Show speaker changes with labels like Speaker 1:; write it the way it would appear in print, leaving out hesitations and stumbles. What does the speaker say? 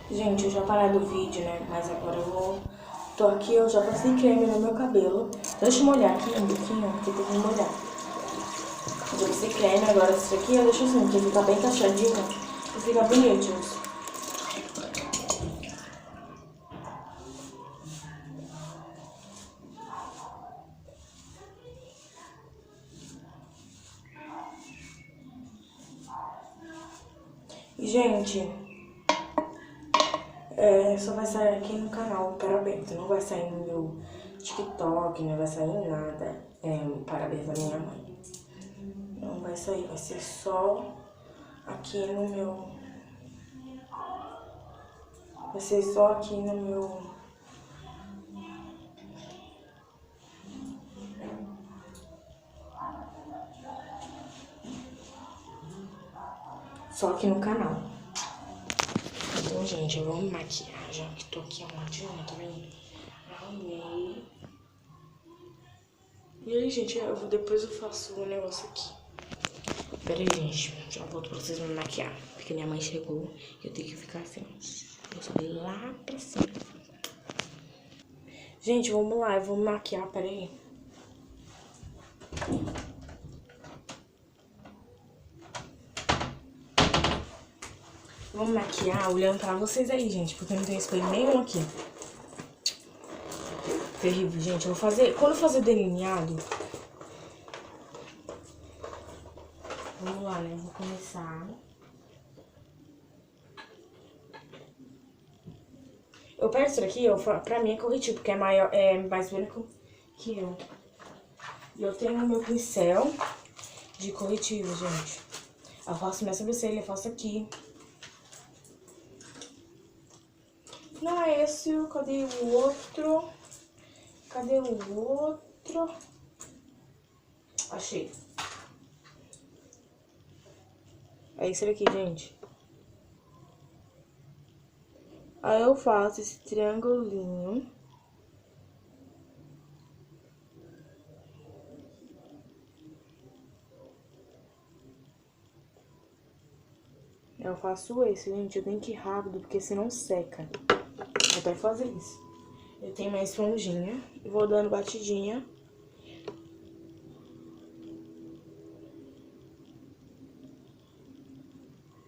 Speaker 1: Gente, eu já parei do vídeo, né? Mas agora tô aqui, eu já passei creme no meu cabelo. Deixa eu molhar aqui um pouquinho, porque tem que molhar. Eu já passei creme, agora isso aqui eu deixo assim, porque fica bem taxadinho e fica bonito. E, gente, só vai sair aqui no canal Parabéns. Não vai sair no meu TikTok, não vai sair em nada. Parabéns da minha mãe. Não vai sair, vai ser só aqui no meu... Vai ser só aqui no meu... Só aqui no canal. Então, gente, eu vou me maquiar, já que tô aqui arrumadinha, tá vendo? Arrumei. E aí, gente, depois eu faço um negócio aqui. Pera aí, gente, já volto pra vocês me maquiar. Porque minha mãe chegou e eu tenho que ficar assim. Eu subi lá pra cima. Gente, vamos lá, eu vou me maquiar, pera aí. Vou me maquiar olhando pra vocês aí, gente, porque não tem espelho nenhum aqui. Terrível, gente. Eu vou fazer... Quando eu fazer delineado... Vamos lá, né? Eu vou começar... Eu pego isso daqui, pra mim é corretivo, porque é mais branco que eu. E eu tenho o meu pincel de corretivo, gente. Eu faço minha sobrancelha, eu faço aqui. Não é esse, cadê o outro? Cadê o outro? Achei. É esse daqui, gente. Aí eu faço esse triangulinho. Eu faço esse, gente. Eu tenho que ir rápido, porque senão seca. Até fazer isso. Eu tenho uma esponjinha. E vou dando batidinha